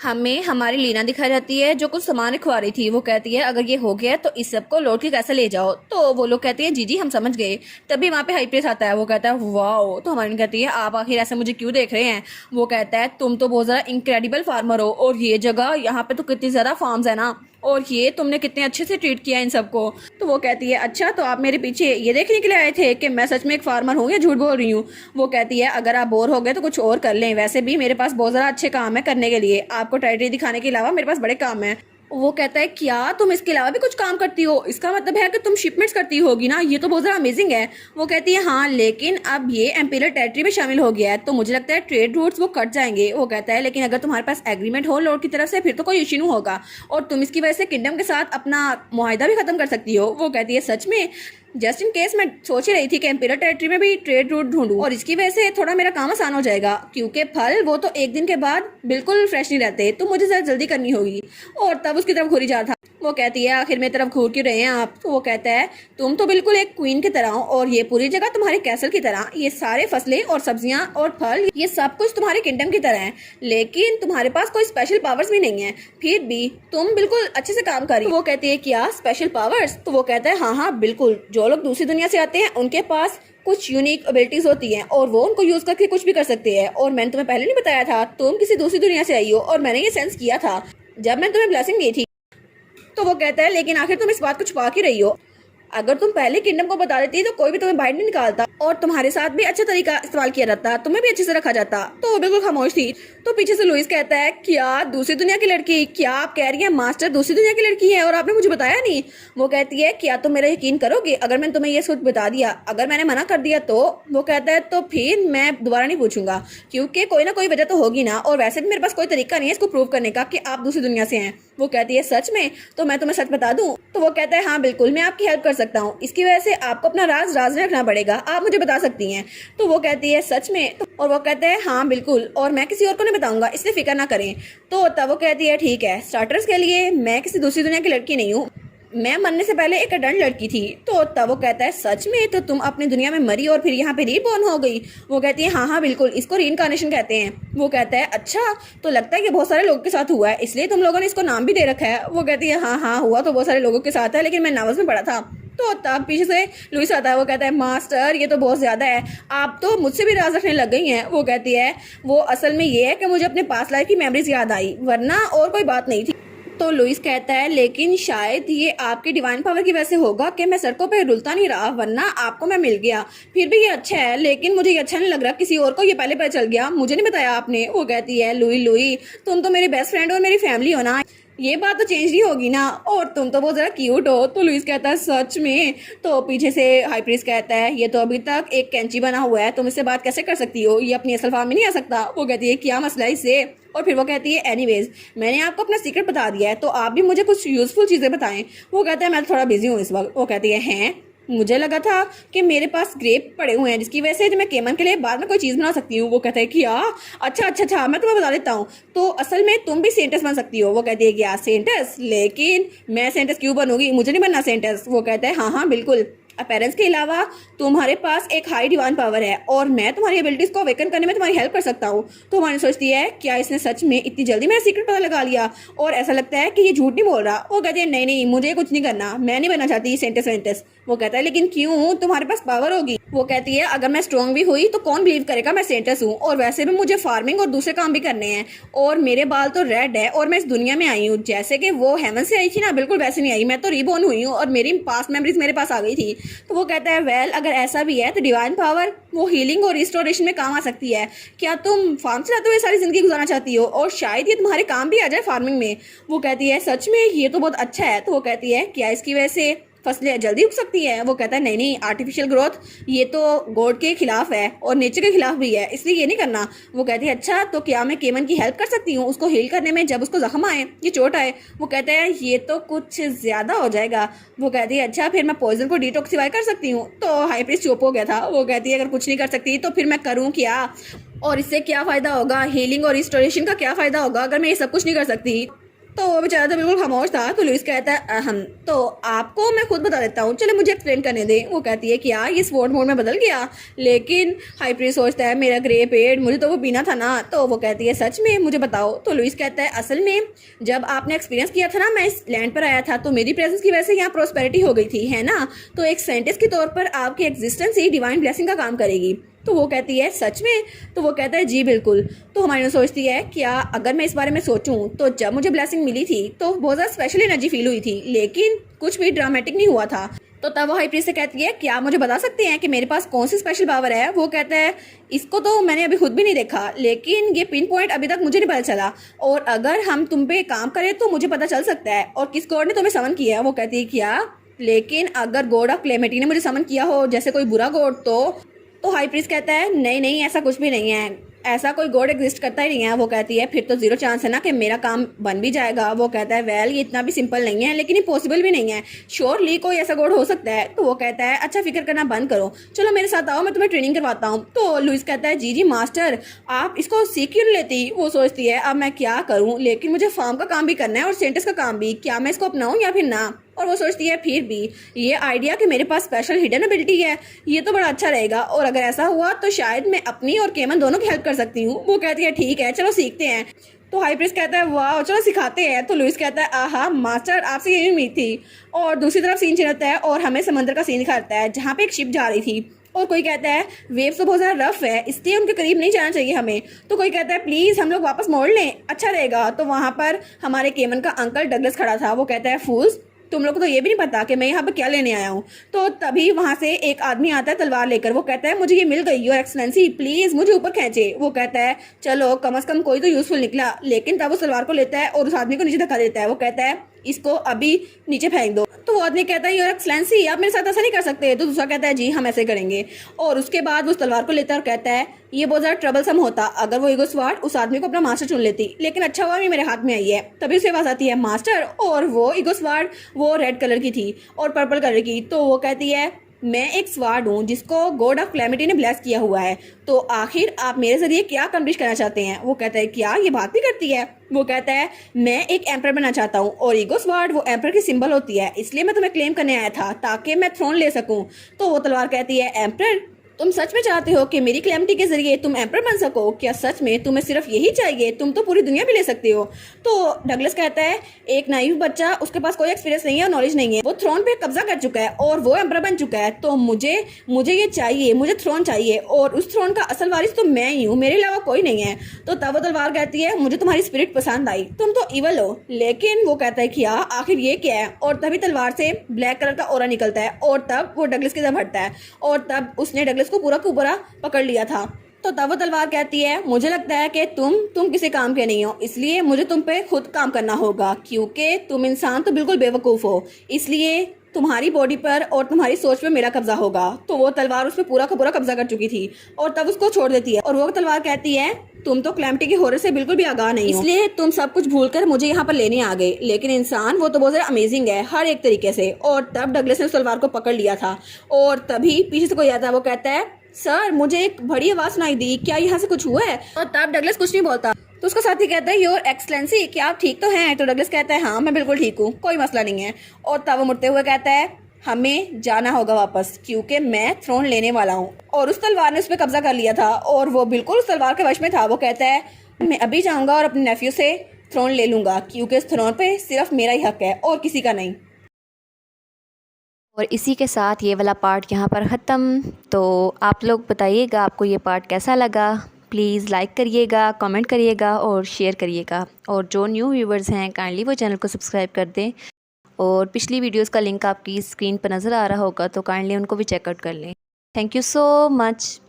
हमें हमारी लीना दिखाई जाती है जो कुछ सामान रखवा रही थी। वो कहती है अगर ये हो गया तो इस सबको लौट के कैसे ले जाओ। तो वो लोग कहते हैं जी जी हम समझ गए। तभी वहाँ पे हाईप्रेस आता है। वो कहता है वाओ। तो हमारी कहती है आप आखिर ऐसे मुझे क्यों देख रहे हैं। वो कहता है तुम तो बहुत ज़्यादा इनक्रेडिबल फार्मर हो और ये जगह यहाँ पे तो कितनी ज़्यादा फार्म्स है ना, और ये तुमने कितने अच्छे से ट्रीट किया इन सबको। तो वो कहती है अच्छा तो आप मेरे पीछे ये देखने के लिए आए थे कि मैं सच में एक फार्मर हूँ या झूठ बोल रही हूँ। वो कहती है अगर आप बोर हो गए तो कुछ और कर लें, वैसे भी मेरे पास बहुत ज़्यादा अच्छे काम है करने के लिए, आपको टेरिटरी दिखाने के अलावा मेरे पास बड़े काम है। वो कहता है क्या तुम इसके अलावा भी कुछ काम करती हो, इसका मतलब है कि तुम शिपमेंट्स करती होगी ना, ये तो बहुत ज़्यादा अमेजिंग है। वो कहती है हाँ लेकिन अब ये एम्पीरियल टेरिटरी में शामिल हो गया है तो मुझे लगता है ट्रेड रूट्स वो कट जाएंगे। वो कहता है लेकिन अगर तुम्हारे पास एग्रीमेंट हो लॉर्ड की तरफ से फिर तो कोई इश्यू नहीं होगा और तुम इसकी वजह से किंगडम के साथ अपना मुआहिदा भी खत्म कर सकती हो। वो कहती है सच में, जस्ट इन केस मैं सोच ही रही थी कि एम्पीरियल टेरिटरी में भी ट्रेड रूट ढूंढूं और इसकी वजह से थोड़ा मेरा काम आसान हो जाएगा, क्योंकि फल वो तो एक दिन के बाद बिल्कुल फ्रेश नहीं रहते, तो मुझे ज़रा जल्दी करनी होगी। और तब उसकी तरफ घूरी जा रहा था। वो कहती है आखिर मेरी तरफ घूर क्यों रहे हैं आप। तो वो कहता है तुम तो बिल्कुल एक क्वीन की तरह हो और ये पूरी जगह तुम्हारे कैसल की तरह, ये सारे फसलें और सब्जियां और फल ये सब कुछ तुम्हारे किंगडम की तरह है, लेकिन तुम्हारे पास कोई स्पेशल पावर्स भी नहीं है, फिर भी तुम बिल्कुल अच्छे से काम कर रही हो। वो कहती है क्या स्पेशल पावर्स। तो वो कहता है हाँ हाँ बिल्कुल, जो लोग दूसरी दुनिया से आते हैं उनके पास कुछ यूनिक एबिलिटीज होती हैं और वो उनको यूज करके कुछ भी कर सकते हैं। और मैंने तुम्हें पहले नहीं बताया था, तुम किसी दूसरी दुनिया से आई हो और मैंने ये सेंस किया था जब मैं तुम्हें ब्लेसिंग दी थी। तो वो कहता है लेकिन आखिर तुम इस बात को छुपा क्यों रही हो, अगर तुम पहले किंगडम को बता देती तो कोई भी तुम्हें बाहर नहीं निकालता और तुम्हारे साथ भी अच्छा तरीका इस्तेमाल किया जाता, तुम्हें भी अच्छे से रखा जाता। तो वो बिल्कुल खामोश थी। तो पीछे से लुइस कहता है क्या दूसरी दुनिया की लड़की, क्या आप कह रही हैं मास्टर दूसरी दुनिया की लड़की है और आपने मुझे बताया नहीं। वो कहती है क्या तुम मेरा यकीन करोगे अगर मैंने तुम्हें ये कुछ बता दिया, अगर मैंने मना कर दिया तो। वो कहता है तो फिर मैं दोबारा नहीं पूछूंगा, क्योंकि कोई ना कोई वजह तो होगी ना, और वैसे भी मेरे पास कोई तरीका नहीं है इसको प्रूव करने का कि आप दूसरी दुनिया से हैं। वो कहती है सच में, तो मैं तुम्हें सच बता दूं। तो वो कहता है हाँ बिल्कुल मैं आपकी हेल्प कर सकता हूँ, इसकी वजह से आपको अपना राज राज में रखना पड़ेगा, आप मुझे बता सकती हैं। तो वो कहती है सच में और वो कहता है हाँ बिल्कुल, और मैं किसी और को नहीं बताऊंगा इसलिए फिक्र ना करें। तो तब वो कहती है ठीक है, स्टार्टर्स के लिए मैं किसी दूसरी दुनिया की लड़की नहीं हूँ, मैं मरने से पहले एक अडल्ट लड़की थी। तो तब वो कहता है सच में, तो तुम अपनी दुनिया में मरी और फिर यहाँ पे रीबॉर्न हो गई। वो कहती है हाँ हाँ बिल्कुल, इसको रीइंकार्नेशन कहते हैं। वो कहता है अच्छा, तो लगता है कि बहुत सारे लोगों के साथ हुआ है इसलिए तुम लोगों ने इसको नाम भी दे रखा है। वो कहती है हाँ हाँ हुआ तो बहुत सारे लोगों के साथ है, लेकिन मैं नावल्स में पढ़ा था। तो तब पीछे से लुइस आता है। वो कहता है मास्टर ये तो बहुत ज़्यादा है, आप तो मुझसे भी राज रखने लग गई हैं। वो कहती है वो असल में ये है कि मुझे अपने पास्ट लाइफ की मेमोरीज याद आई, वरना और कोई बात नहीं थी। तो लुइस कहता है लेकिन शायद ये आपकी डिवाइन पावर की वजह से होगा कि मैं सड़कों पे रुलता नहीं रहा, वरना आपको मैं मिल गया। फिर भी ये अच्छा है, लेकिन मुझे ये अच्छा नहीं लग रहा, किसी और को ये पहले पता चल गया, मुझे नहीं बताया आपने। वो कहती है लुई लुई तुम तो मेरी बेस्ट फ्रेंड और मेरी फैमिली हो ना, ये बात तो चेंज नहीं होगी ना, और तुम तो बहुत ज़रा क्यूट हो। तो लुइस कहता है सच में। तो पीछे से हाई प्रीस्ट कहता है ये तो अभी तक एक कैंची बना हुआ है, तुम इससे बात कैसे कर सकती हो, ये अपनी असल फॉर्म में नहीं आ सकता। वो कहती है क्या मसला है इससे। और फिर वो कहती है एनीवेज मैंने आपको अपना सीक्रेट बता दिया है तो आप भी मुझे कुछ यूजफुल चीज़ें बताएं। वो कहता है मैं थोड़ा बिजी हूँ इस वक्त। वो कहती है हैं मुझे लगा था कि मेरे पास ग्रेप पड़े हुए हैं जिसकी वजह से मैं केमन के लिए बाद में कोई चीज़ बना सकती हूँ। वो कहता है कि अच्छा अच्छा अच्छा मैं तुम्हें बता देता हूँ, तो असल में तुम भी सेंटस बन सकती हो। वो कहती है कि सेंटस, लेकिन मैं सेंटस क्यों बनूंगी, मुझे नहीं बनना सेंटस। वो कहता है हाँ हाँ बिल्कुल, अपेरेंस के अलावा तुम्हारे पास एक हाई डिवाइन पावर है और मैं तुम्हारी एबिलिटीज को अवेकन करने में तुम्हारी हेल्प कर सकता हूँ। तो हमारी सोचती है क्या इसने सच में इतनी जल्दी मेरा सीक्रेट पता लगा लिया और ऐसा लगता है कि ये झूठ नहीं बोल रहा। वो कहते हैं नहीं नहीं मुझे कुछ नहीं करना, मैं नहीं बनना चाहती सेंटस वेंटस। वो कहता है लेकिन क्यों, तुम्हारे पास पावर होगी। वो कहती है अगर मैं स्ट्रॉन्ग भी हुई तो कौन बिलीव करेगा मैं सेंटस हूँ, और वैसे भी मुझे फार्मिंग और दूसरे काम भी करने हैं, और मेरे बाल तो रेड है और मैं इस दुनिया में आई हूँ जैसे कि वो हेवन से आई थी ना, बिल्कुल वैसे नहीं आई, मैं तो रीबॉर्न हुई हूँ और मेरी पास्ट मेमोरीज मेरे पास आ गई थी। तो वो कहता है वेल अगर ऐसा भी है तो डिवाइन पावर वो हीलिंग और रिस्टोरेशन में काम आ सकती है। क्या तुम फार्म चलाते हुए सारी जिंदगी गुजारना चाहती हो, और शायद ये तुम्हारे काम भी आ जाए फार्मिंग में। वो कहती है सच में ये तो बहुत अच्छा है। तो वो कहती है क्या इसकी वजह से फसलें जल्दी उग सकती है। वो कहता है नहीं नहीं, आर्टिफिशियल ग्रोथ ये तो गॉड के खिलाफ है और नेचर के खिलाफ भी है, इसलिए ये नहीं करना। वो कहती है अच्छा, तो क्या मैं केमन की हेल्प कर सकती हूँ उसको हील करने में जब उसको जख्म आए, ये चोट आए। वो कहता है ये तो कुछ ज़्यादा हो जाएगा। वो कहती है अच्छा, फिर मैं पॉइजन को डिटॉक्सिफाई कर सकती हूँ। तो हाई प्रीस्ट चुप हो गया था। वो कहती है अगर कुछ नहीं कर सकती तो फिर मैं करूँ क्या, और इससे क्या फ़ायदा होगा, हीलिंग और रिस्टोरेशन का क्या फ़ायदा होगा अगर मैं ये सब कुछ नहीं कर सकती। तो वो बेचारा तो बिल्कुल खामोश था। तो लुइस कहता है हम तो आपको मैं खुद बता देता हूँ, चलो मुझे एक्सप्लेन करने दें। वो कहती है क्या ये स्वॉर्ड मोड में बदल गया? लेकिन हाई प्रीस्ट सोचता है मेरा ग्रे पेड़, मुझे तो वो पीना था ना। तो वो कहती है सच में, मुझे बताओ। तो लुइस कहता है असल में जब आपने एक्सपीरियंस किया था ना, मैं इस लैंड पर आया था तो मेरी प्रेजेंस की वजह से यहाँ प्रॉस्पेरिटी हो गई थी, है ना। तो एक साइंटिस्ट के तौर पर आपकी एग्जिस्टेंस ही डिवाइन ब्लेसिंग का काम करेगी। तो वो कहती है सच में? तो वो कहता है जी बिल्कुल। तो हमारी सोचती है क्या अगर मैं इस बारे में सोचूं तो जब मुझे ब्लेसिंग मिली थी तो बहुत ज़्यादा स्पेशल एनर्जी फील हुई थी, लेकिन कुछ भी ड्रामेटिक नहीं हुआ था। तो तब वो हाई प्रीस्ट से कहती है क्या मुझे बता सकते हैं कि मेरे पास कौन सी स्पेशल पावर है? वो कहता है इसको तो मैंने अभी खुद भी नहीं देखा, लेकिन ये पिन पॉइंट अभी तक मुझे नहीं पता चला, और अगर हम तुम पे काम करें तो मुझे पता चल सकता है। और किस गॉड ने तुम्हें समन किया है? वो कहती है क्या, लेकिन अगर गॉड ऑफ क्लेमेटी ने मुझे समन किया हो, जैसे कोई बुरा गॉड, तो हाई प्रीस्ट कहता है नहीं नहीं, ऐसा कुछ भी नहीं है, ऐसा कोई गॉड एग्जिस्ट करता ही नहीं है। वो कहती है फिर तो जीरो चांस है ना कि मेरा काम बन भी जाएगा। वो कहता है वेल ये इतना भी सिंपल नहीं है, लेकिन ये पॉसिबल भी नहीं है, श्योरली कोई ऐसा गॉड हो सकता है। तो वो कहता है अच्छा फिक्र करना बंद करो, चलो मेरे साथ आओ, मैं तुम्हें ट्रेनिंग करवाता हूँ। तो लुइस कहता है जी जी मास्टर, आप इसको सीख क्यों नहीं लेती? वो सोचती है अब मैं क्या करूँ, लेकिन मुझे फार्म का काम भी करना है और सेंटर्स का काम भी, क्या मैं इसको अपनाऊँ या फिर ना। और वो सोचती है फिर भी ये आइडिया कि मेरे पास स्पेशल हिडन एबिलिटी है, ये तो बड़ा अच्छा रहेगा, और अगर ऐसा हुआ तो शायद मैं अपनी और केमन दोनों की हेल्प कर सकती हूँ। वो कहती है ठीक है चलो सीखते हैं। तो हाई प्रीस्ट कहता है वाह चलो सिखाते हैं। तो लुइस कहता है आहा मास्टर, आपसे यही उम्मीद थी। और दूसरी तरफ सीन चलता है और हमें समंदर का सीन दिखाता है जहाँ पे एक शिप जा रही थी, और कोई कहता है वेव्स तो बहुत ज़्यादा रफ है, इसलिए उनके करीब नहीं जाना चाहिए हमें। तो कोई कहता है प्लीज़ हम लोग वापस मोड़ लें, अच्छा रहेगा। तो वहाँ पर हमारे केमन का अंकल डगलस खड़ा था। वो कहता है फूल्स, तुम लोग को तो ये भी नहीं पता कि मैं यहाँ पे क्या लेने आया हूँ। तो तभी वहाँ से एक आदमी आता है तलवार लेकर। वो कहता है मुझे ये मिल गई योर एक्सलेंसी, प्लीज मुझे ऊपर खींचे। वो कहता है चलो कम से कम कोई तो यूजफुल निकला, लेकिन तब वो तलवार को लेता है और उस आदमी को नीचे धक्का देता है। वो कहता है इसको अभी नीचे फेंक दो। तो वो आदमी कहता है योर एक्सलेंसी आप मेरे साथ ऐसा नहीं कर सकते। तो दूसरा कहता है जी हम ऐसे करेंगे। और उसके बाद वो उस तलवार को लेता है और कहता है ये बहुत ज़्यादा ट्रबलसम होता अगर वो ईगो स्वार्ड उस आदमी को अपना मास्टर चुन लेती, लेकिन अच्छा हुआ मेरे हाथ में आई है। तभी उसके पास आती है मास्टर, और वो ईगो स्वार्ड वो रेड कलर की थी और पर्पल कलर की। तो वो कहती है मैं एक स्वार्ड हूँ जिसको गॉड ऑफ क्लैमिटी ने ब्लेस किया हुआ है, तो आखिर आप मेरे जरिए क्या अकम्प्लिश करना चाहते हैं? वो कहता है क्या ये बात भी करती है? वो कहता है मैं एक एम्पर बनना चाहता हूँ, और ईगो स्वार्ड वो एम्पर की सिंबल होती है, इसलिए मैं तुम्हें क्लेम करने आया था ताकि मैं थ्रोन ले सकूँ। तो वो तलवार कहती है एम्पर तुम सच में चाहते हो कि मेरी क्लैमिटी के जरिए तुम एम्पर बन सको? क्या सच में तुम्हें सिर्फ यही चाहिए? तुम तो पूरी दुनिया भी ले सकते हो। तो डगलस कहता है एक नाइव बच्चा, उसके पास कोई एक्सपीरियंस नहीं है और नॉलेज नहीं है, वो थ्रोन पे कब्जा कर चुका है और वो एम्पर बन चुका है, तो मुझे ये चाहिए, मुझे थ्रोन चाहिए, और उस थ्रोन का असल वारिस तो मैं ही हूँ, मेरे अलावा कोई नहीं है। तो तब वो तलवार कहती है मुझे तुम्हारी स्पिरिट पसंद आई, तुम तो इवल हो। लेकिन वो कहता है क्या आखिर ये क्या है? और तभी तलवार से ब्लैक कलर का ओरा निकलता है, और तब वो डगलस की तरफ हटता है, और तब उसने डगलस को पूरा पूरा पकड़ लिया था। तो तब वो तलवार कहती है मुझे लगता है कि तुम किसी काम के नहीं हो, इसलिए मुझे तुम पे खुद काम करना होगा, क्योंकि तुम इंसान तो बिल्कुल बेवकूफ़ हो, इसलिए तुम्हारी बॉडी पर और तुम्हारी सोच पे मेरा कब्जा होगा। तो वो तलवार उस पर पूरा का पूरा कब्जा कर चुकी थी, और तब उसको छोड़ देती है, और वो तलवार कहती है तुम तो क्लैमिटी के हॉरर से बिल्कुल भी आगाह नहीं हो, इसलिए तुम सब कुछ भूलकर मुझे यहाँ पर लेने आ गए, लेकिन इंसान वो तो बहुत ज़्यादा अमेजिंग है हर एक तरीके से। और तब डगलस ने उस तलवार को पकड़ लिया था, और तभी पीछे से कोई आता है। वो कहता है सर मुझे एक बड़ी आवाज सुनाई दी, क्या यहाँ से कुछ हुआ है? और तब डगलस कुछ नहीं बोलता। तो उसका साथी कहता है योर एक्सलेंसी क्या आप ठीक तो हैं? तो डगलस कहता है हाँ मैं बिल्कुल ठीक हूँ, कोई मसला नहीं है। और तब वो मुड़ते हुए कहता है हमें जाना होगा वापस, क्योंकि मैं थ्रोन लेने वाला हूँ। और उस तलवार ने उस पर कब्जा कर लिया था, और वो बिल्कुल उस तलवार के वश में था। वो कहता है मैं अभी जाऊँगा और अपने नेफ्यू से थ्रोन ले लूँगा, क्योंकि इस थ्रोन पे सिर्फ मेरा ही हक है और किसी का नहीं। और इसी के साथ ये वाला पार्ट यहाँ पर ख़त्म। तो आप लोग बताइएगा आपको ये पार्ट कैसा लगा। प्लीज़ लाइक करिएगा, कमेंट करिएगा और शेयर करिएगा। और जो न्यू व्यूवर्स हैं काइंडली वो चैनल को सब्सक्राइब कर दें। और पिछली वीडियोस का लिंक आपकी स्क्रीन पर नज़र आ रहा होगा, तो काइंडली उनको भी चेकआउट कर लें। Thank you so much.